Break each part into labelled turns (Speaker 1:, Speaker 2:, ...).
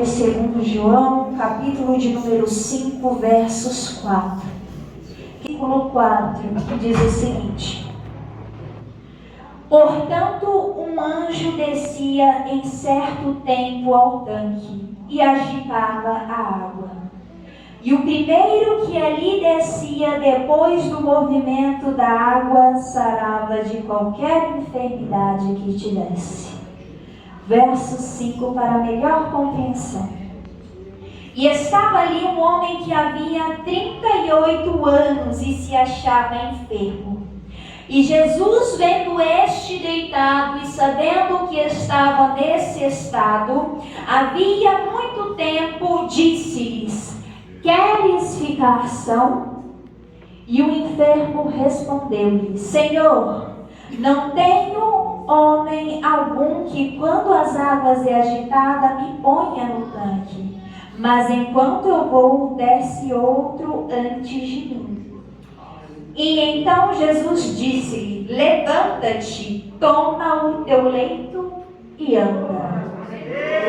Speaker 1: Segundo João, capítulo de número 5, versos 4. Versículo 4, que diz o seguinte: Portanto, um anjo descia em certo tempo ao tanque e agitava a água. E o primeiro que ali descia depois do movimento da água sarava de qualquer enfermidade que tivesse. Verso 5, para melhor compreensão. E estava ali um homem que havia 38 anos e se achava enfermo. E Jesus, vendo este deitado e sabendo que estava nesse estado, havia muito tempo, disse-lhes: Queres ficar são? E o enfermo respondeu-lhe: Senhor, não tenho homem algum que, quando as águas é agitada, me ponha no tanque. Mas enquanto eu vou, desce outro antes de mim. E então Jesus disse-lhe: Levanta-te, toma o teu leito e anda.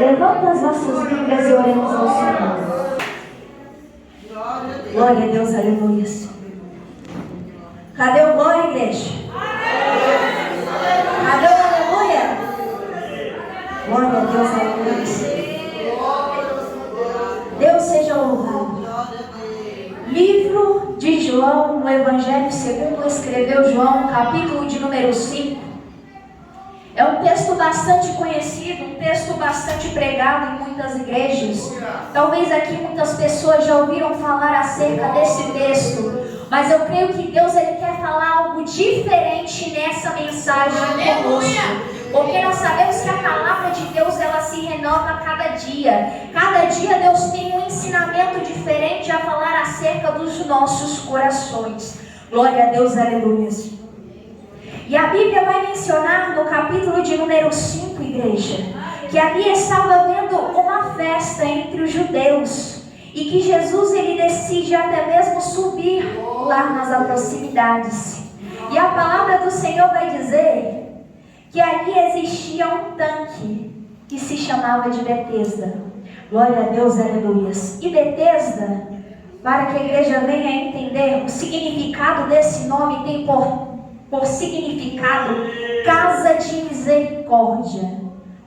Speaker 1: Levanta as nossas Bíblias e oremos ao Senhor. Glória a Deus, aleluia. Cadê o glória, igreja? Cadê o aleluia? Glória a Deus, aleluia. Deus seja louvado. Livro de João, no Evangelho segundo escreveu João, capítulo de número 5. É um texto bastante conhecido, um texto bastante pregado em muitas igrejas. Talvez aqui muitas pessoas já ouviram falar acerca desse texto, mas eu creio que Deus ele quer falar algo diferente nessa mensagem conosco. Porque nós sabemos que a palavra de Deus ela se renova a cada dia. Cada dia Deus tem um ensinamento diferente a falar acerca dos nossos corações. Glória a Deus, aleluia. E a Bíblia vai mencionar no capítulo de número 5, igreja, que ali estava havendo uma festa entre os judeus e que Jesus ele decide até mesmo subir lá nas proximidades. E a palavra do Senhor vai dizer que ali existia um tanque que se chamava de Betesda. Glória a Deus, aleluia. E Betesda, para que a igreja venha entender o significado desse nome, tem por significado Casa de Misericórdia.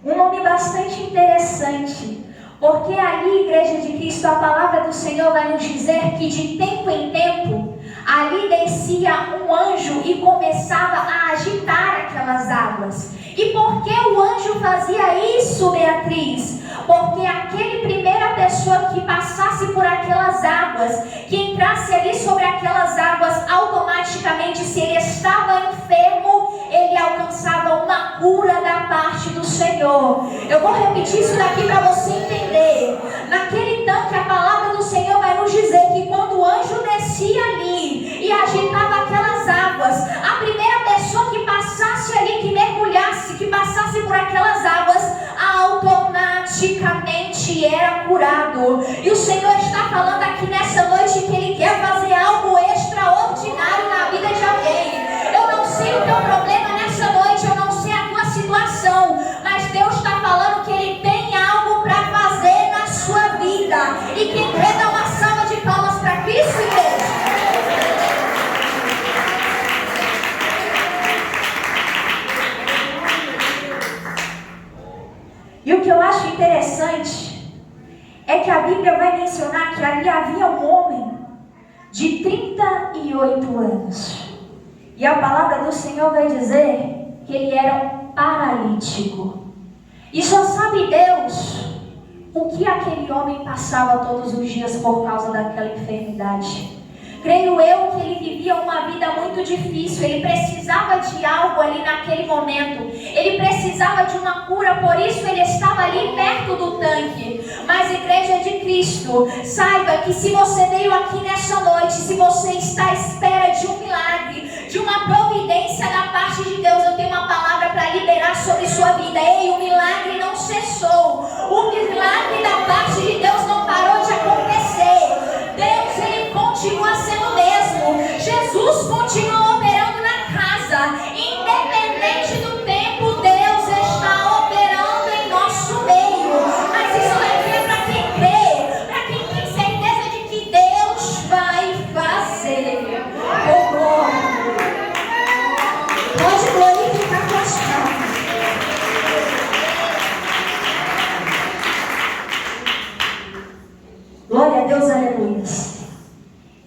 Speaker 1: Um nome bastante interessante, porque ali, Igreja de Cristo, a palavra do Senhor vai nos dizer que de tempo em tempo, ali descia um anjo e começava a agitar aquelas águas. E por que o anjo fazia isso, Beatriz? Porque aquele primeira pessoa que passasse por aquelas águas, que entrasse ali sobre aquelas águas, automaticamente, se ele estava enfermo, ele alcançava uma cura da parte do Senhor. Eu vou repetir isso daqui para você entender. Naquele tanque, a palavra do Senhor vai nos dizer que quando o anjo descia ali e agitava aquelas águas, a primeira pessoa que passasse ali, que mergulhasse, que passasse por aquelas águas, automaticamente era curado. E o Senhor está falando aqui nessa noite que Ele quer fazer algo extraordinário na vida de alguém. Eu não sei o teu problema nessa noite, eu não sei a tua situação, mas Deus está falando que Ele tem algo para fazer na sua vida. E quem quer dar uma salva de palmas para Cristo, igreja? E o que eu acho interessante é que a Bíblia vai mencionar que ali havia um homem de 38 anos. E a palavra do Senhor vai dizer que ele era um paralítico. E só sabe Deus o que aquele homem passava todos os dias por causa daquela enfermidade. Creio eu que ele vivia uma vida muito difícil. Ele precisava de algo ali naquele momento. Ele precisava de uma cura, por isso ele estava ali perto do tanque. Mas, Igreja de Cristo, saiba que se você veio aqui nessa noite, se você está à espera de um milagre, de uma providência da parte de Deus, eu tenho uma palavra para liberar sobre sua vida. Ei, o milagre não cessou. O milagre da parte de Deus não parou de acontecer. Deus, Ele continua sendo o mesmo. Jesus continua operando na casa. Independente do tempo, Deus está operando em nosso meio. Mas isso daqui é Deus, aleluias.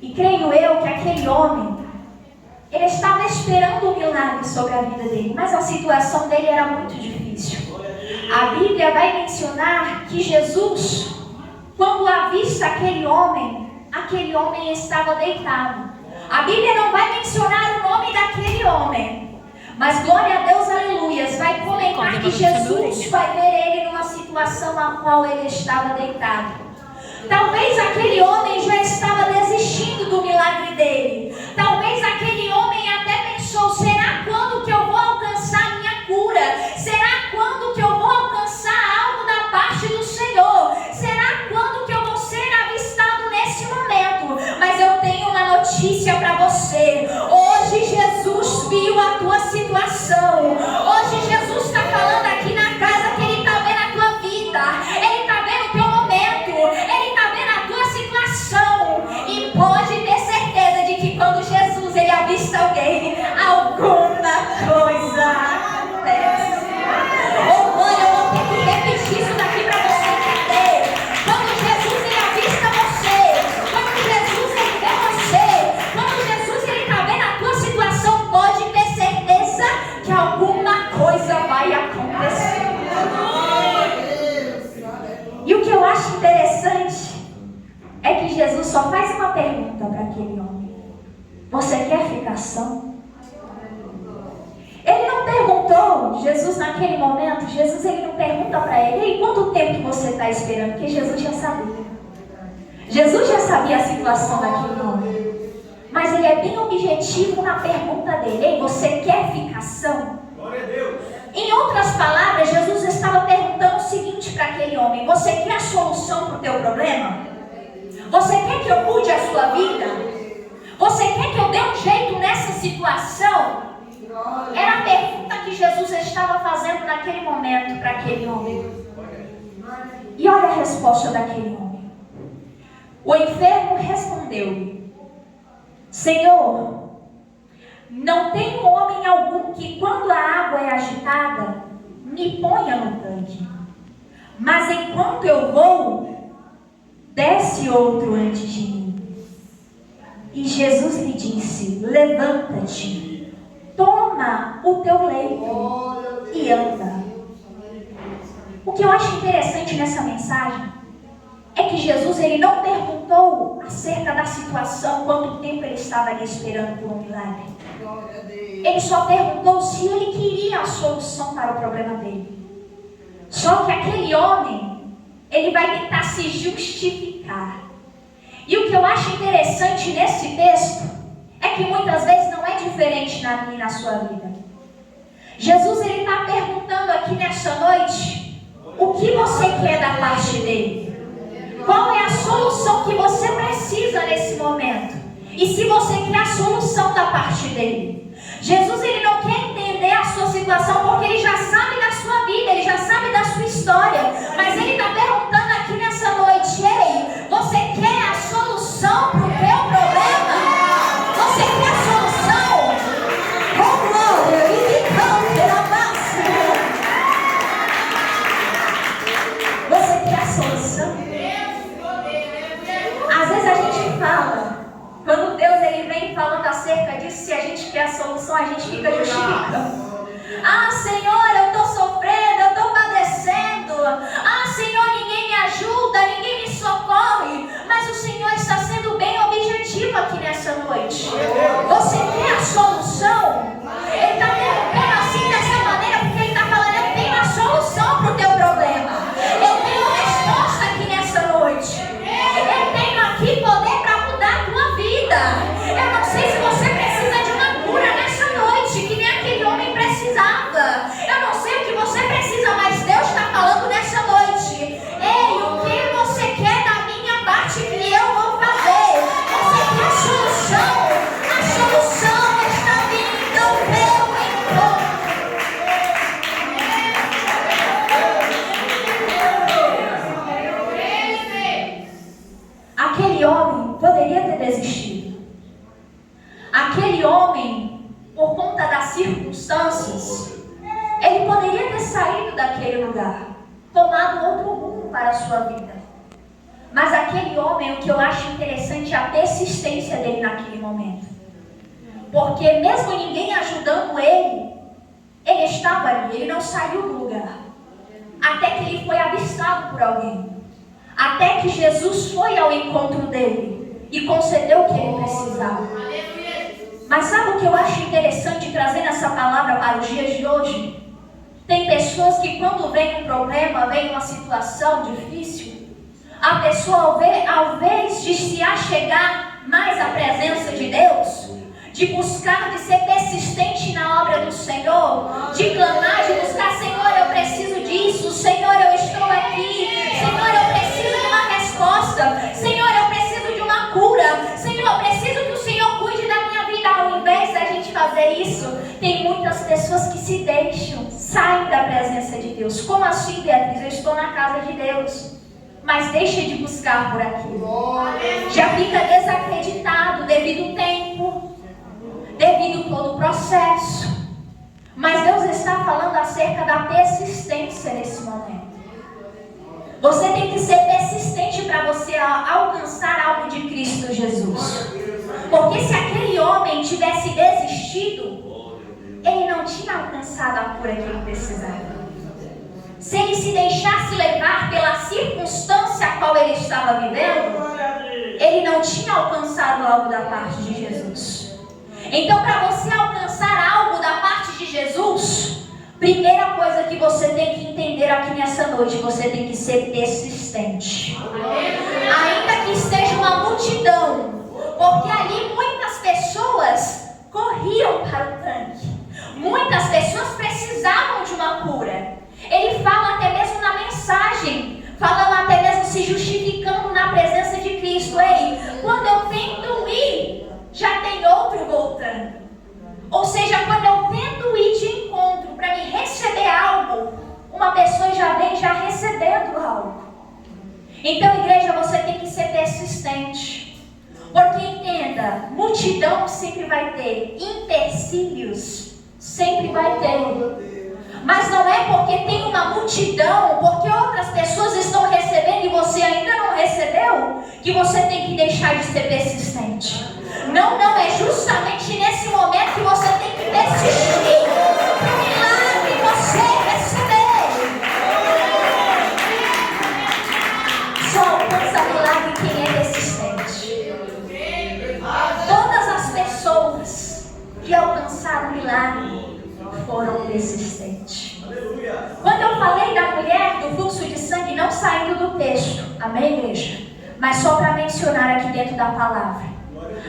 Speaker 1: E creio eu que aquele homem, ele estava esperando um milagre sobre a vida dele, mas a situação dele era muito difícil. A Bíblia vai mencionar que Jesus, quando avista aquele homem estava deitado. A Bíblia não vai mencionar o nome daquele homem, mas glória a Deus, aleluias, vai comentar que Jesus vai ver ele numa situação na qual ele estava deitado. Talvez aquele homem já estava desistindo do milagre dele. Talvez aquele homem até pensou: será quando que eu vou alcançar a minha cura? Será quando que eu vou alcançar algo da parte do Senhor? Será quando que eu vou ser avistado nesse momento? Mas eu tenho uma notícia para você. Hoje Jesus viu a tua situação. Hoje Jesus está falando aqui na casa que Ele está vendo a tua vida. Ele está vendo o teu momento. Ele está vendo a tua situação. E pode ter certeza de que quando Jesus ele avista alguém, alguma coisa acontece. Oh, mãe, eu vou ter que repetir isso daqui para você entender. Quando Jesus ele avista você, quando Jesus ele vê você, quando Jesus ele está vendo a tua situação, pode ter certeza que alguma coisa vai acontecer. E o que eu acho interessante é que Jesus só faz uma pergunta para aquele homem: você quer ficar são? Ele não perguntou, Jesus naquele momento, Jesus ele não pergunta para ele: e quanto tempo que você está esperando? Porque Jesus já sabia. Jesus já sabia a situação daquele homem. Mas ele é bem objetivo na pergunta dele: ei, você quer ficar são?
Speaker 2: Glória a Deus.
Speaker 1: Em outras palavras, Jesus estava perguntando o seguinte para aquele homem: você quer a solução para o teu problema? Você quer que eu mude a sua vida? Você quer que eu dê um jeito nessa situação? Era a pergunta que Jesus estava fazendo naquele momento para aquele homem. E olha a resposta daquele homem. O enfermo respondeu: Senhor, não tem homem algum que quando a água é agitada, me ponha no tanque. Mas enquanto eu vou, desce outro antes de mim. E Jesus lhe disse: levanta-te, toma o teu leito e anda. O que eu acho interessante nessa mensagem é que Jesus ele não perguntou acerca da situação, quanto tempo ele estava ali esperando por um milagre. Ele só perguntou se ele queria a solução para o problema dele. Só que aquele homem, ele vai tentar se justificar. E o que eu acho interessante nesse texto é que muitas vezes não é diferente na minha e na sua vida. Jesus ele está perguntando aqui nessa noite: o que você quer da parte dele? Qual é a solução que você precisa nesse momento? E se você quer a solução da parte dele? Jesus ele não quer entender a sua situação porque ele já sabe da sua vida, ele já sabe da sua história. Mas ele está perguntando aqui nessa noite: ei, você quer a solução para o teu problema? Você quer a solução? Oh glória, e me cante a máxima. Você quer a solução? Às vezes a gente fala, quando Deus ele vem falando acerca disso, se a gente quer a solução, a gente fica justificando. Ah, Senhor, eu estou sofrendo, eu estou padecendo. Ah, Senhor, ninguém me ajuda, ninguém me socorre. Mas o Senhor está sendo bem objetivo aqui nessa noite. Você quer a solução? Ele está perguntando assim dessa maneira porque ele está falando: eu tenho a solução para o teu problema. Eu tenho resposta aqui nessa noite. Eu tenho aqui poder para mudar a tua vida. Eu não sei se você precisa de uma cura nessa noite, que nem aquele homem precisava. Eu não sei o que você precisa, mas Deus está falando nessa noite: ei, o que você quer da minha parte que eu vou fazer? Você quer a solução? A solução está vindo pelo encontro. Aquele homem poderia ter desistido. Aquele homem, por conta das circunstâncias, ele poderia ter saído daquele lugar, tomado outro rumo para a sua vida. Mas aquele homem, o que eu acho interessante é a persistência dele naquele momento. Porque mesmo ninguém ajudando ele estava ali, ele não saiu do lugar. Até que ele foi avistado por alguém. Até que Jesus foi ao encontro dele e concedeu o que ele precisava. Mas sabe o que eu acho interessante trazendo essa palavra para os dias de hoje? Tem pessoas que quando vem um problema, vem uma situação difícil, a pessoa ao invés de se achegar mais à presença de Deus, de buscar, de ser persistente na obra do Senhor, de clamar, de buscar, Senhor, eu preciso disso, Senhor, eu estou aqui, Senhor, eu preciso de uma resposta, Senhor, eu preciso de uma cura, Senhor, eu preciso que o Senhor cuide da minha vida. Ao invés da gente fazer isso, tem muitas pessoas que se deixam, saem da presença de Deus. Como assim, Beatriz? Eu estou na casa de Deus. Mas deixa de buscar por aquilo. Já fica desacreditado devido ao tempo, devido a todo o processo. Mas Deus está falando acerca da persistência nesse momento. Você tem que ser persistente para você alcançar algo de Cristo Jesus. Porque se aquele homem tivesse desistido, ele não tinha alcançado a cura que ele precisava. Se ele se deixasse levar pela circunstância a qual ele estava vivendo, ele não tinha alcançado algo da parte de Jesus. Então, para você alcançar algo da parte de Jesus, primeira coisa que você tem que entender aqui nessa noite, você tem que ser persistente. Ainda que esteja uma multidão, porque ali muitas pessoas corriam para o tanque. Muitas pessoas precisavam de uma cura. Ele fala até mesmo na mensagem, falando até mesmo se justificando na presença de Cristo. Ei, quando eu tento ir, já tem outro voltando. Ou seja, quando eu tento ir de encontro para me receber algo, uma pessoa já vem já recebendo algo. Então, igreja, você tem que ser persistente. Porque entenda, multidão sempre vai ter, empecilhos sempre vai ter. Mas não é porque tem uma multidão, porque outras pessoas estão recebendo e você ainda não recebeu, que você tem que deixar de ser persistente. Não, é justamente nesse momento que você tem que persistir para o milagre você receber. Só alcança milagre quem é persistente. Todas as pessoas que alcançaram milagre foram persistentes. Quando eu falei da mulher do fluxo de sangue, não saindo do texto, amém, igreja? Mas só para mencionar aqui dentro da palavra.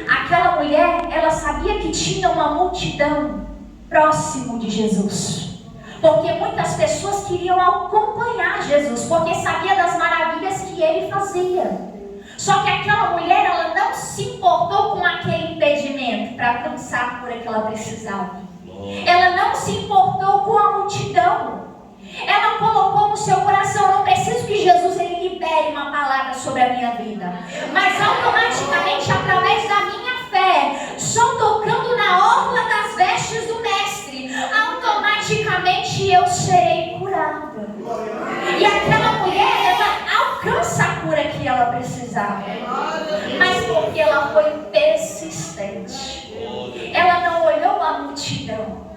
Speaker 1: Aquela mulher, ela sabia que tinha uma multidão próximo de Jesus. Porque muitas pessoas queriam acompanhar Jesus, porque sabia das maravilhas que ele fazia. Só que aquela mulher, ela não se importou com aquele impedimento para alcançar a cura que ela precisava. Ela não se importou com a multidão. Ela colocou no seu coração: eu não preciso que Jesus ele libere uma palavra sobre a minha vida, mas automaticamente, através da minha fé, só tocando na orla das vestes do mestre, automaticamente eu serei curada. E aquela mulher, ela alcança a cura que ela precisava, mas porque ela foi persistente. Ela não olhou a multidão,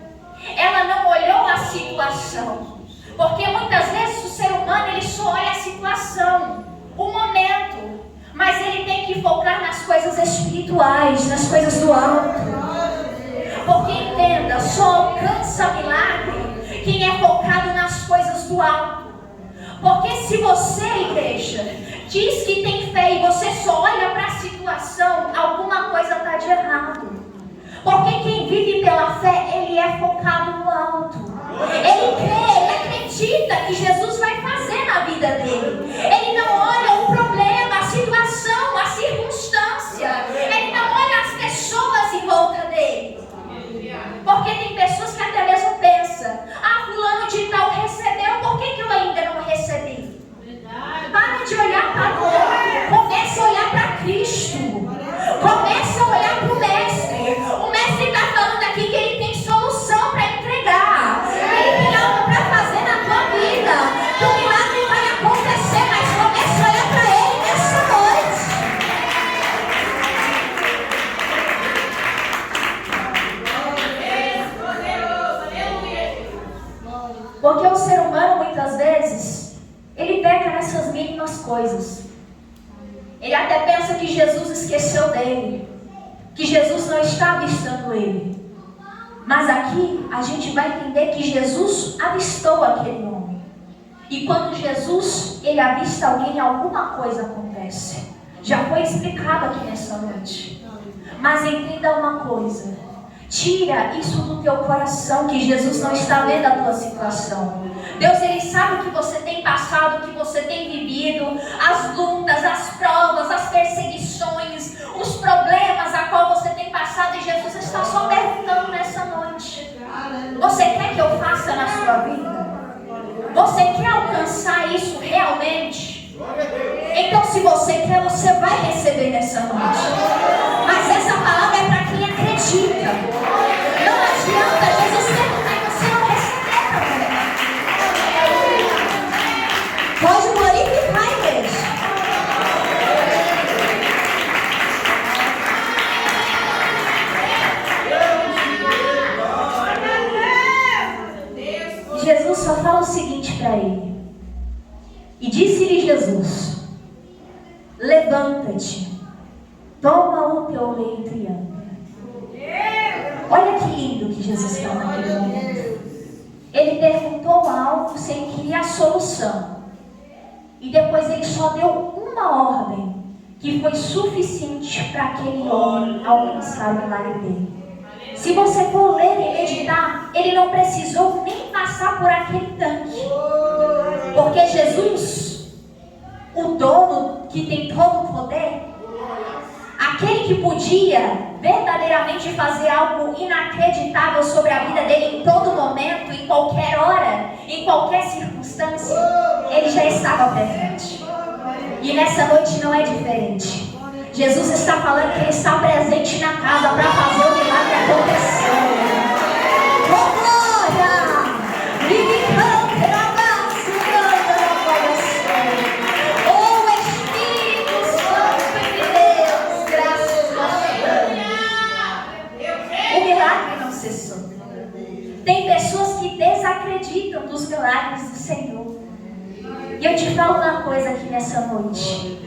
Speaker 1: ela não olhou a situação, porque muitas vezes o ser humano ele só olha a situação, o momento, mas ele tem que focar nas coisas espirituais, nas coisas do alto. Porque entenda, só alcança milagre quem é focado nas coisas do alto. Porque se você, igreja, diz que tem fé e você só olha para a situação, alguma coisa está de errado. Porque quem vive pela fé, ele é focado no alto. Ele crê, ele acredita que Jesus vai fazer na vida dele. Ele não olha o problema, a situação, a circunstância. Ele não olha as pessoas em volta dele. Porque tem pessoas que até mesmo pensam: ah, fulano de tal recebeu, por que eu ainda não recebi? Para de olhar para o outro, comece a olhar para Cristo. Comece a olhar para o mestre. O mestre está falando aqui que ele tem solução para entregar. Ele tem algo para fazer na tua vida. Que o milagre vai acontecer, mas comece a olhar para ele. coisas. Ele até pensa que Jesus esqueceu dele, que Jesus não está avistando ele. Mas aqui a gente vai entender que Jesus avistou aquele homem. E quando Jesus ele avista alguém, alguma coisa acontece. Já foi explicado aqui nessa noite. Mas entenda uma coisa: tira isso do teu coração, que Jesus não está vendo a tua situação. Deus, ele sabe o que você tem passado, o que você tem vivido, as lutas, as provas, as perseguições, os problemas a qual você tem passado, e Jesus está só perguntando nessa noite: você quer que eu faça na sua vida? Você quer alcançar isso realmente? Então, se você quer, você vai receber nessa noite. Mas essa palavra é para quem acredita. Não adianta Jesus perguntar e você não receber também. Pode glorificar, igreja. Jesus só fala o seguinte para ele: e disse-lhe Jesus: levanta-te, toma o teu leito e anda. Olha que lindo que Jesus fala naquele momento. Ele perguntou algo sem querer a solução, e depois ele só deu uma ordem que foi suficiente para aquele homem alcançar o milagre dele. Se você for ler e meditar, ele não precisou nem passar por aquele tanque, porque Jesus, o dono que tem todo o poder, aquele que podia verdadeiramente fazer algo inacreditável sobre a vida dele em todo momento, em qualquer hora, em qualquer circunstância, ele já estava presente. E nessa noite não é diferente. Jesus está falando que ele está presente na casa para fazer o milagre acontecer. Oh, glória! Oh, Espírito Santo de Deus, graças a Deus. O milagre não cessou. Tem pessoas que desacreditam dos milagres do Senhor. E eu te falo uma coisa aqui nessa noite: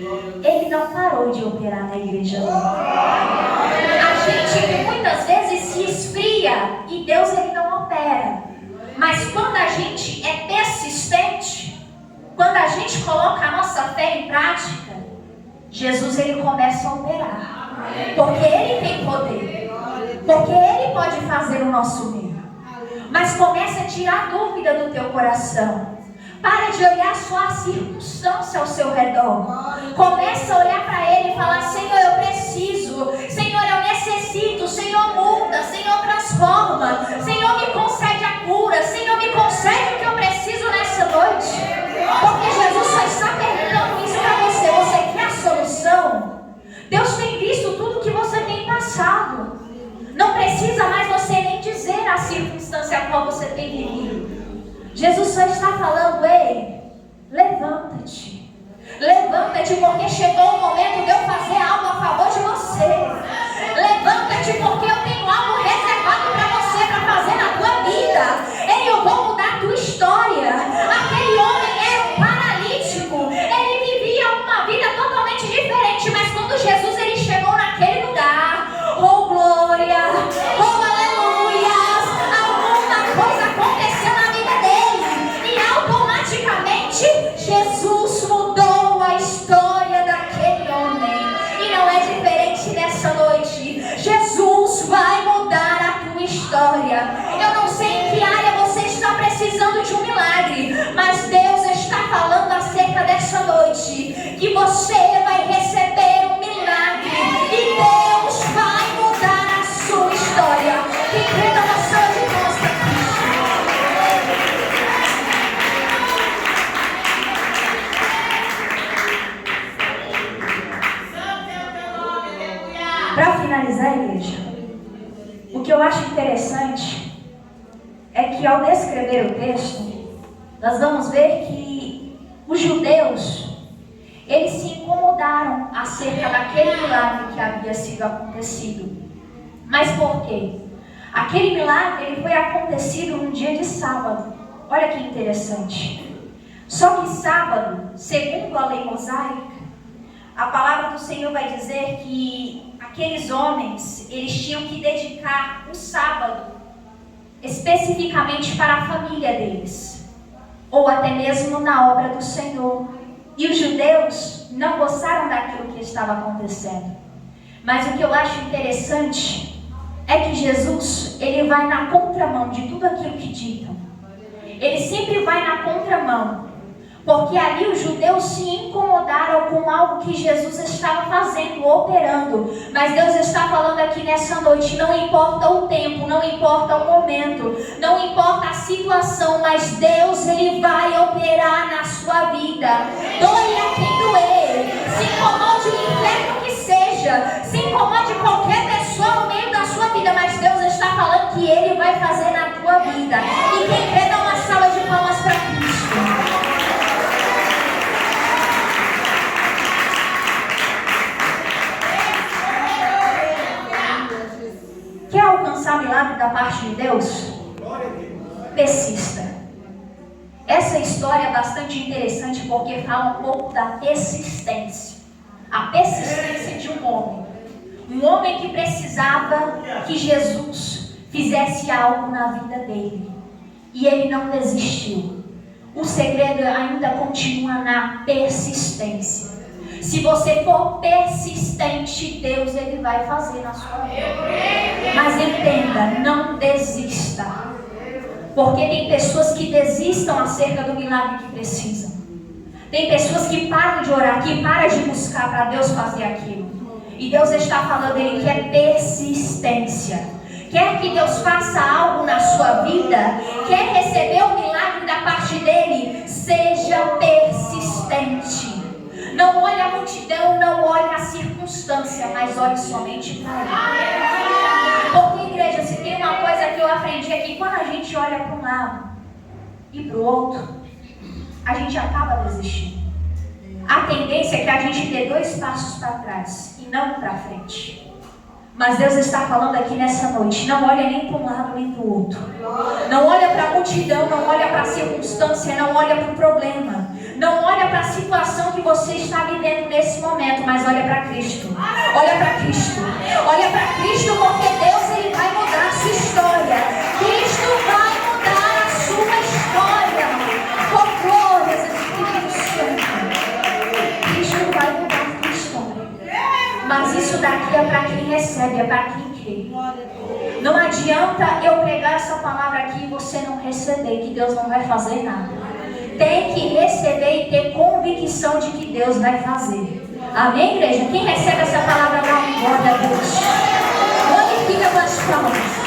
Speaker 1: ele não parou de operar na igreja. A gente muitas vezes se esfria e Deus ele não opera. Mas quando a gente é persistente, quando a gente coloca a nossa fé em prática, Jesus ele começa a operar. Porque ele tem poder. Porque ele pode fazer o nosso meio. Mas começa a tirar dúvida do teu coração. Para de olhar só a circunstância ao seu redor. Começa a olhar para ele e falar: Senhor, eu preciso. Senhor, eu necessito. Senhor, muda. Senhor, transforma. Senhor, me concede a cura. Senhor, me concede o que eu preciso nessa noite. Porque Jesus só está perguntando isso para você. Você quer a solução? Deus tem visto tudo que você tem passado. Não precisa mais você nem dizer a circunstância a qual você tem vivido. Jesus só está falando: ei, levanta-te. Levanta-te, porque chegou o momento de eu fazer algo a favor de você. Levanta-te, porque eu tenho algo reservado para você, para fazer na tua vida. Ei, eu vou mudar a tua história. Aquele homem era um paralítico. Ele vivia uma vida totalmente diferente. Mas quando Jesus ele chegou naquele lugar, oh glória, oh aleluias, alguma coisa aconteceu na vida dele. E automaticamente Jesus mudou a história daquele homem. E não é diferente nessa noite. Jesus vai mudar a tua história. Eu não sei em que área você está precisando de um milagre, mas Deus está falando acerca dessa noite que você vai receber um milagre e Deus vai mudar a sua história. Quem crê na nação de Deus para Cristo. Para finalizar, igreja, o que eu acho interessante é que ao descrever o texto, nós vamos ver que os judeus, eles se incomodaram acerca daquele milagre que havia sido acontecido. Mas por quê? Aquele milagre ele foi acontecido num dia de sábado. Olha que interessante. Só que sábado segundo a lei mosaica, a palavra do Senhor vai dizer que aqueles homens, eles tinham que dedicar o sábado especificamente para a família deles, ou até mesmo na obra do Senhor. E os judeus não gostaram daquilo que estava acontecendo. Mas o que eu acho interessante é que Jesus, ele vai na contramão de tudo aquilo que ditam. Ele sempre vai na contramão, porque ali os judeus se incomodaram com algo que Jesus estava fazendo, operando. Mas Deus está falando aqui nessa noite, não importa o tempo, não importa o momento, não importa a situação, mas Deus, ele vai operar na sua vida. Doe a quem doer, se incomode o inferno que seja, se incomode qualquer pessoa no meio da sua vida, mas Deus está falando que ele vai fazer na tua vida. E quem crê, dá uma salva de palmas para Cristo. Quer alcançar milagre da parte de Deus? Persista. Essa história é bastante interessante porque fala um pouco da persistência. A persistência de um homem. Um homem que precisava que Jesus fizesse algo na vida dele. E ele não desistiu. O segredo ainda continua na persistência. Se você for persistente, Deus, ele vai fazer na sua vida. Mas entenda, não desista. Porque tem pessoas que desistam acerca do milagre que precisam. Tem pessoas que param de orar, que param de buscar para Deus fazer aquilo. E Deus está falando, ele quer persistência. Quer que Deus faça algo na sua vida? Quer receber o milagre da parte dele? Seja persistente. Não olhe a multidão, não olhe a circunstância, mas olhe somente para ele. Porque, igreja, se tem uma coisa que eu aprendi aqui, quando a gente olha para um lado e para o outro, a gente acaba desistindo. A tendência é que a gente dê 2 passos para trás e não para frente. Mas Deus está falando aqui nessa noite, não olha nem para um lado nem para o outro. Não olha para a multidão, não olha para a circunstância, não olha para o problema. Não olha para a situação que você está vivendo nesse momento, mas olha para Cristo. Olha para Cristo. Olha para Cristo, porque Deus, ele vai mudar a sua história. Cristo vai mudar a sua história. Com glórias ao Espírito Santo. Cristo vai mudar a sua história. Mas isso daqui é para quem recebe, é para quem crê. Não adianta eu pregar essa palavra aqui e você não receber, que Deus não vai fazer nada. Tem que receber e ter convicção de que Deus vai fazer. Amém, igreja? Quem recebe essa palavra, dá uma glória a Deus. Glorifica com as palmas.